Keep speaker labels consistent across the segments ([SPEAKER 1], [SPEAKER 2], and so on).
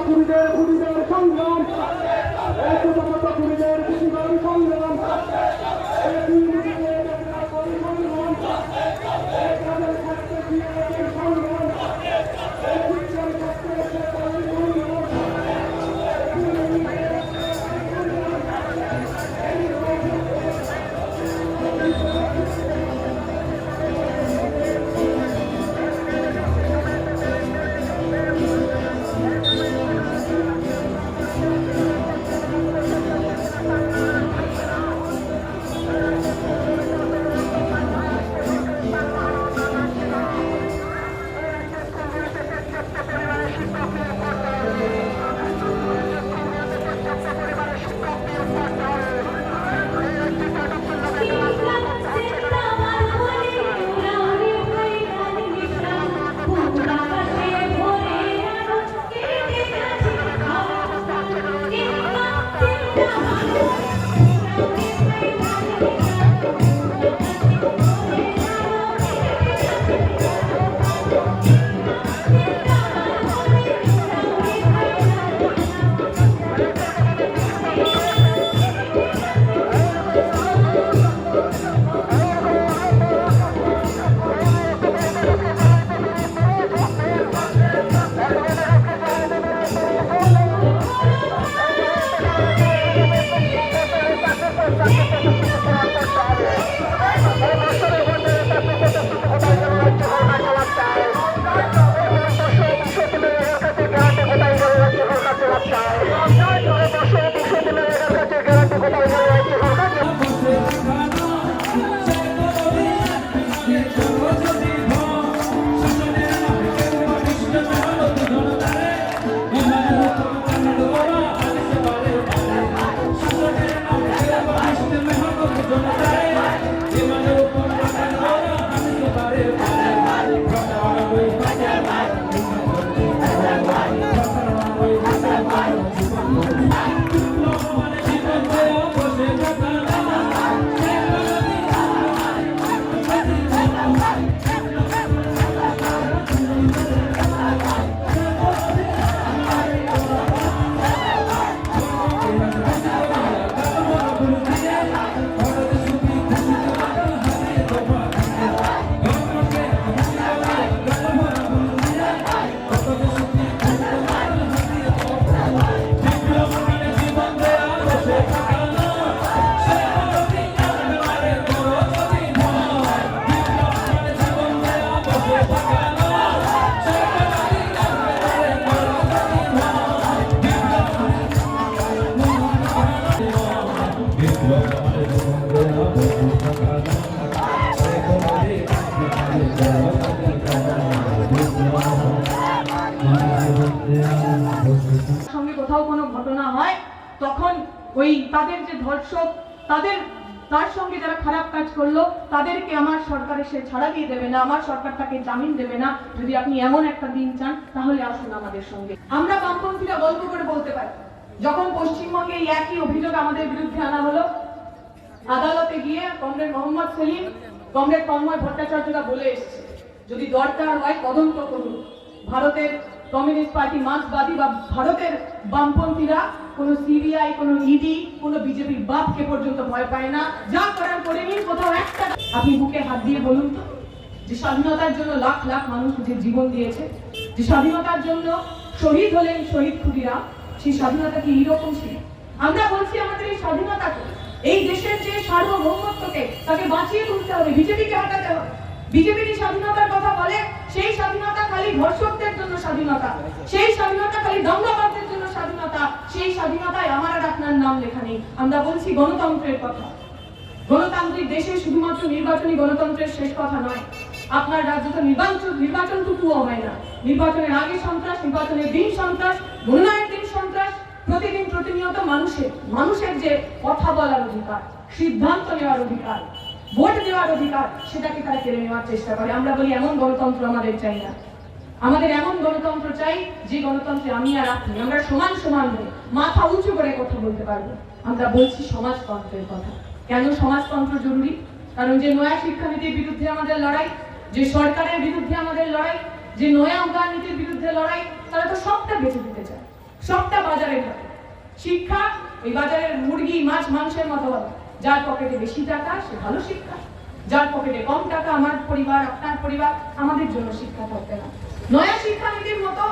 [SPEAKER 1] খুনিদের সংগ্রাম, খুনিদের সংগ্রাম,
[SPEAKER 2] সঙ্গে কোথাও কোনো ঘটনা হয় তখন ওই তাদের যে ধর্ষক তার সঙ্গে যারা খারাপ কাজ করলো তাদেরকে আমার সরকার এসে ছাড়া দিয়ে দেবে না, আমার সরকার তাকে জামিন দেবে না। যদি আপনি এমন একটা দিন চান তাহলে আসুন আমাদের সঙ্গে। আমরা বামপন্থীরা গল্প করে বলতে পারি, যখন পশ্চিমবঙ্গে এই একই অভিযোগ আমাদের বিরুদ্ধে আনা হলো, আদালতে গিয়ে কমরেড মোহাম্মদ সেলিম, কমরেড তন্ময় ভট্টাচার্যরা বলে এসেছে যদি দরকার হয় তদন্ত করুন। ভারতের কমিউনিস্ট পার্টি মার্ক্সবাদী বা ভারতের বামপন্থীরা কোনো সিবিআই, কোনো ইডি, কোনো বিজেপির বাপকে পর্যন্ত ভয় পায় না। যা করার করে নিন, কোথাও একটা আপনি বুকে হাত দিয়ে বলুন তো, যে স্বাধীনতার জন্য লাখ লাখ মানুষ যে জীবন দিয়েছে, যে স্বাধীনতার জন্য শহীদ হলেন শহীদ খুদিরা, সেই স্বাধীনতা কি এইরকম ছিল? আমরা বলছি আমাদের এই স্বাধীনতাকে, এই দেশের যে সার্বভৌমত্বকে তাকে বাঁচিয়ে তুলতে হবে, বিজেপিকে হটাতে হবে। বিজেপি যে স্বাধীনতার কথা বলে সেই স্বাধীনতা খালি ধর্ষকদের জন্য স্বাধীনতা, সেই স্বাধীনতা খালি দঙ্গাবাজদের জন্য স্বাধীনতা, সেই স্বাধীনতায় আমার আর আপনার নাম লেখা নেই। আমরা বলছি গণতন্ত্রের কথা। গণতান্ত্রিক দেশে শুধুমাত্র নির্বাচনী গণতন্ত্রের শেষ কথা নয়। আপনার রাজ্যে তো নির্বাচনটুকুও হয় না। নির্বাচনের আগে সন্ত্রাস, নির্বাচনের দিন সন্ত্রাস, মনোনয়নের দিন সন্ত্রাস। প্রতিদিন প্রতিনিয়ত মানুষের যে কথা বলার অধিকার, সিদ্ধান্ত নেওয়ার অধিকার, ভোট দেওয়ার অধিকার, সেটাকে তারা কেড়ে নেওয়ার চেষ্টা করে। আমরা বলি এমন গণতন্ত্র আমাদের চাই না। আমাদের এমন গণতন্ত্র চাই যে গণতন্ত্রে আমি আর আপনি আমরা সমান সমান হয়ে মাথা উঁচু করে কথা বলতে পারবো। আমরা বলছি সমাজতন্ত্রের কথা। কেন সমাজতন্ত্র জরুরি? কারণ যে নয়া শিক্ষানীতির বিরুদ্ধে আমাদের লড়াই, যে সরকারের বিরুদ্ধে আমাদের লড়াই, যে নয়া উদারনীতির বিরুদ্ধে লড়াই, তারা তো সবটা বেঁচে দিতে চায়। সবটা বাজারে থাকে। শিক্ষা ওই বাজারের মুরগি মাছ মাংসের মতো হবে। যার পকেটে বেশি টাকা সে ভালো শিক্ষা, যার পকেটে কম টাকা, আমার পরিবার আপনার পরিবার, আমাদের জন্য শিক্ষা থাকবে না। নয়া শিক্ষানীতির মতো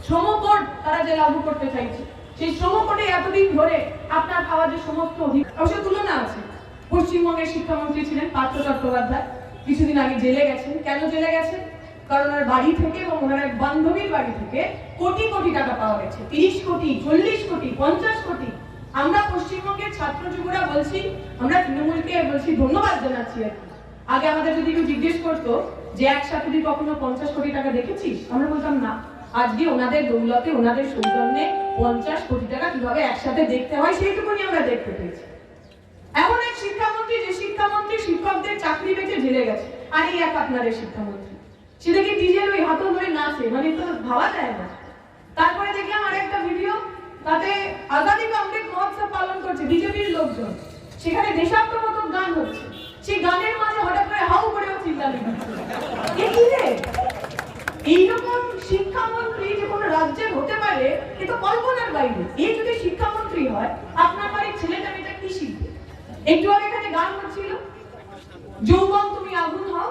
[SPEAKER 2] শ্রমকোড তারা যে লাগু করতে চাইছে, সেই শ্রমকোডে এতদিন ধরে আপনার পাওয়া যে সমস্ত অধিকার, অবশ্য তুলনা আছে। পশ্চিমবঙ্গের শিক্ষামন্ত্রী ছিলেন পার্থ চট্টোপাধ্যায়, কিছুদিন আগে জেলে গেছেন। কেন জেলে গেছেন? কারণ ওনার বাড়ি থেকে এবং ওনার এক বান্ধবীর বাড়ি থেকে কোটি কোটি টাকা পাওয়া গেছে। 30 কোটি, 40 কোটি, 50 কোটি। আমরা পশ্চিমবঙ্গের ছাত্র যুবরা বলছি, আমরা তৃণমূলকে বলছি ধন্যবাদ জানাচ্ছি। আগে আমাদের যদি কেউ জিজ্ঞেস করতো যে একসাথে তুই কখনো 50 কোটি টাকা দেখেছিস, আমরা বলতাম না। আজকে ওনাদের দৌলতে, ওনাদের সৌজন্যে 50 কোটি টাকা কিভাবে একসাথে দেখতে হয় সেইটুকুনি আমরা দেখতে পেয়েছি। এমন এক শিক্ষামন্ত্রী, যে শিক্ষামন্ত্রী শিক্ষকদের চাকরি বেঁচে জেলে গেছে, আর এই এক আপনাদের শিক্ষামন্ত্রী, সে দেখি নিজের ওই হাত ধরে নাচে, মানে তো ভাবা যায় না। তারপরে দেখলাম আরেকটা ভিডিও, তাতে আজাদি কা অমৃত মহোৎসব পালন করছে বিজেপির লোকজন, সেখানে দেশাত্মবোধক গান হচ্ছে, সেই গানের মাঝে হঠাৎ করে হাউ করেও চিল্লানি দিচ্ছে। এইরকম শিক্ষামন্ত্রী যে কোনো রাজ্যের হতে পারে এ তো কল্পনার বাইরে। এই যদি শিক্ষামন্ত্রী হয়, আপনার বাড়ির ছেলেটা মেয়েটা কি শিখবে? একটু আগে এখানে গান হচ্ছিল, যৌবন তুমি আগুন হও।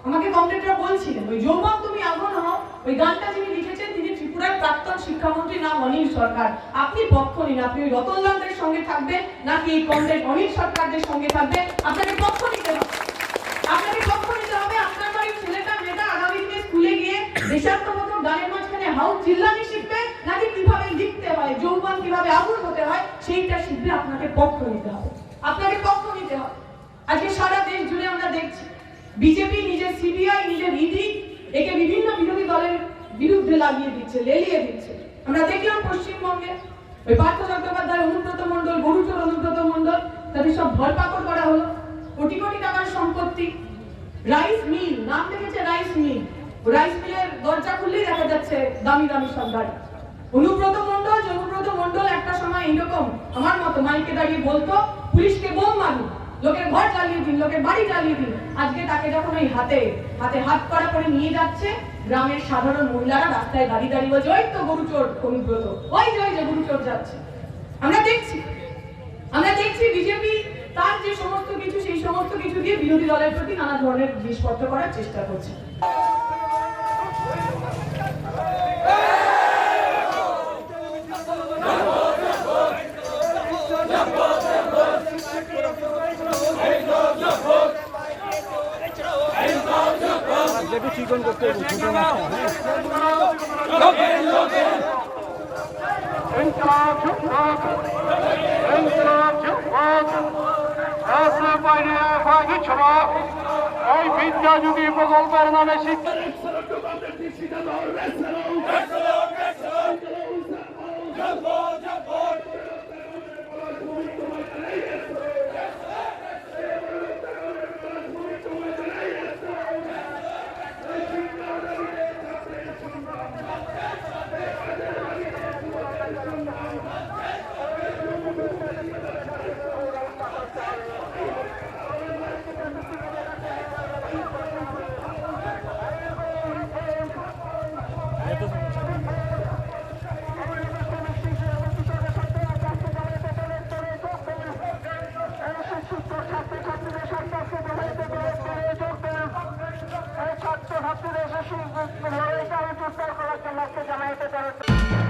[SPEAKER 2] আমাকে কমরেডরা বলছিলেন ওই যৌবন তুমি আগুন হও, ওই গানটা যিনি লিখেছেন তিনি ত্রিপুরার প্রাক্তন শিক্ষামন্ত্রী, নাম অনিল সরকার। আপনি পক্ষ নিন, আপনি ওই রতনলালদের সঙ্গে থাকবেন নাকি এই কমরেড অনিল সরকারদের সঙ্গে থাকবেন? আপনাকে পক্ষ নিতে হবে, আপনাকে পক্ষ নিতে হবে। আপনার বাড়ির ছেলেটা মেয়েটা আগামী দিনে স্কুলে গিয়ে দেশাত্মবোধক গানের মাঝখানে হাউ চিল্লানি শিখবে, নাকি কিভাবে লিখতে হয়, যৌবন কিভাবে আগুন হতে হয় সেইটা শিখবে? আপনাকে পক্ষ নিতে হবে, আপনাকে পক্ষ নিতে হবে। আজকে সারা দেশ জুড়ে আমরা দেখছি বিজেপি নিজের সিবিআই, নিজের ইডি একে বিভিন্ন বিরোধী দলের বিরুদ্ধে লাগিয়ে দিচ্ছে, লেলিয়ে দিচ্ছে। আমরা দেখলাম পশ্চিমবঙ্গে ওই পার্থ চট্টোপাধ্যায়, অনুব্রত মণ্ডল, গরুচর অনুব্রত মণ্ডল, তাদের সব ধরপাকড় করা হলো। কোটি কোটি টাকার সম্পত্তি। রাইস মিল, নাম দেখেছে রাইস মিল, রাইস মিলের দরজা খুললেই দেখা যাচ্ছে দামি দামি সব গাড়ি। অনুব্রত মণ্ডল একটা সময় এইরকম আমার মতো মাইকে দাঁড়িয়ে বলতো পুলিশকে বোম মারুন, লোকের ঘর জ্বালিয়ে দিন, লোকের বাড়ি জ্বালিয়ে দিন। আজকে তাকে যখন ওই হাতে হাত করা করে নিয়ে যাচ্ছে, গ্রামের সাধারণ মহিলারা রাস্তায় দাঁড়িয়ে দাঁড়িয়ে বলছে ওই তো গরুচোর অনুব্রত, ওই যে গরুচোর যাচ্ছে। আমরা দেখছি বিজেপি তার যে সমস্ত কিছু, সেই সমস্ত কিছু দিয়ে বিরোধী দলের প্রতি নানা ধরনের বিষপত্র করার চেষ্টা করছে।
[SPEAKER 3] চিকন করতে
[SPEAKER 1] এই বিদ্যা যদি প্রকল্পের নামে শিক্ষা ছাত্রছাত্রীদের শিশু করার জন্য জামায়াতে